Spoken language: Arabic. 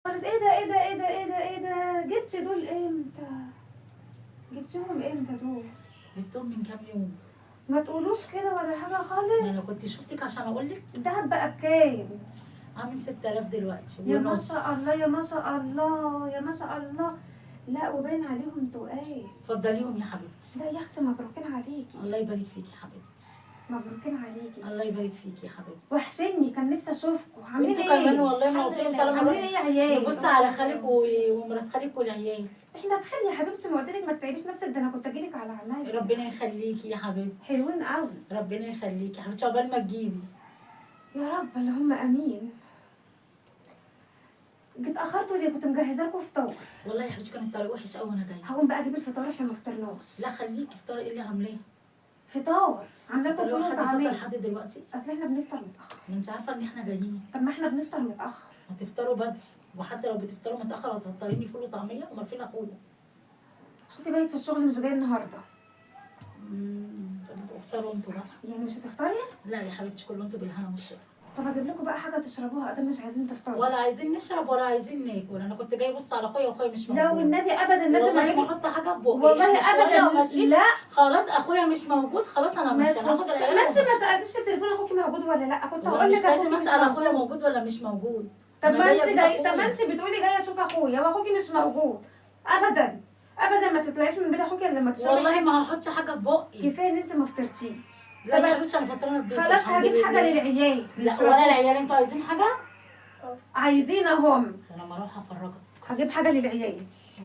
خالص. ايه ده ايه ده ايه ده ايه ده ايه ده؟ جبتي دول امتى؟ جبتيهم امتى دول؟ جبتهم من كام يوم. ما تقولوش كده ولا حاجه ما خالص. انا كنت شفتك عشان اقول لك. الدهب بقى بكام؟ عامل 6000 دلوقتي يا ما ونص. شاء الله يا ما شاء الله يا ما شاء الله. لا وباين عليهم تقال. اتفضليهم يا حبيبتي. لا يا اختي مبروكين عليكي. الله يبارك فيكي يا حبيبتي. مبروكين عليكي. الله يبارك فيكي يا حبيبتي. وحشني، كان نفسي اشوفكم. عاملين انتوا ايه؟ كمان والله ما قلت لهم طالما عاملين ايه يا عيال؟ نبص على خالك ومرات خالك والعيال. احنا بخير يا حبيبتي، ما قلت لك ما تتعبيش نفسك، ده انا كنت اجيلك على عينيا. ربنا يخليكي يا حبيبتي. حلوين قوي. ربنا يخليكي يا حبيبتي عقبال ما تجيبي. يا رب اللهم امين. جيت اخرتوا ليه؟ كنت مجهزه لكم فطار. والله يا حبيبتي كان الطريق وحش قوي وانا جايه. هقوم بقى اجيب الفطار، احنا ما فطرناش. لا خليكي فطار ايه اللي عاملاه؟ فطار عامله لكم فول حد فطر وطعميه. لحد دلوقتي؟ اصل احنا بنفطر متاخر. ما انت عارفه ان احنا جايين. طب ما احنا بنفطر متاخر. ما تفطروا بدري، وحتى لو بتفطروا متاخر هتفطريني فول وطعميه. امال فين اخويا؟ اخوكي بايت في الشغل مش جاي النهارده. طب افطروا انتوا بقى. يعني مش هتفطري؟ لا يا حبيبتي كله انتوا بالهنا والشفا. طب اجيب لكم بقى حاجه تشربوها ادام مش عايزين تفطروا. ولا عايزين نشرب ولا عايزين ناكل. انا كنت جاي ابص على اخويا واخويا مش موجود. لا والنبي ابدا لازم والله اجيب. ما احط حاجه في بقي. والله ابدا لا. خلاص اخويا مش موجود، خلاص انا مش هاخد ما انت ما سالتيش في التليفون اخوكي موجود ولا لا؟ كنت هقول لك اخوكي اخوكي مش مش اسال اخويا موجود. موجود ولا مش موجود. طب ما انت جاي، أخويا. طب ما انت بتقولي جايه اشوف اخويا واخوكي مش موجود. ابدا ابدا ما تطلعيش من بيت اخوكي الا لما تشربي. والله ما هحط حاجه في بقي. كفايه ان انت ما فطرتيش. لا يا حبيبتي انا فطرانه بيتي خلاص الحمد هجيب حاجه لله. للعيال. لا ولا العيال انتوا عايزين حاجه؟ عايزين اهم. انا لما اروح افرجك. هجيب حاجه للعيال.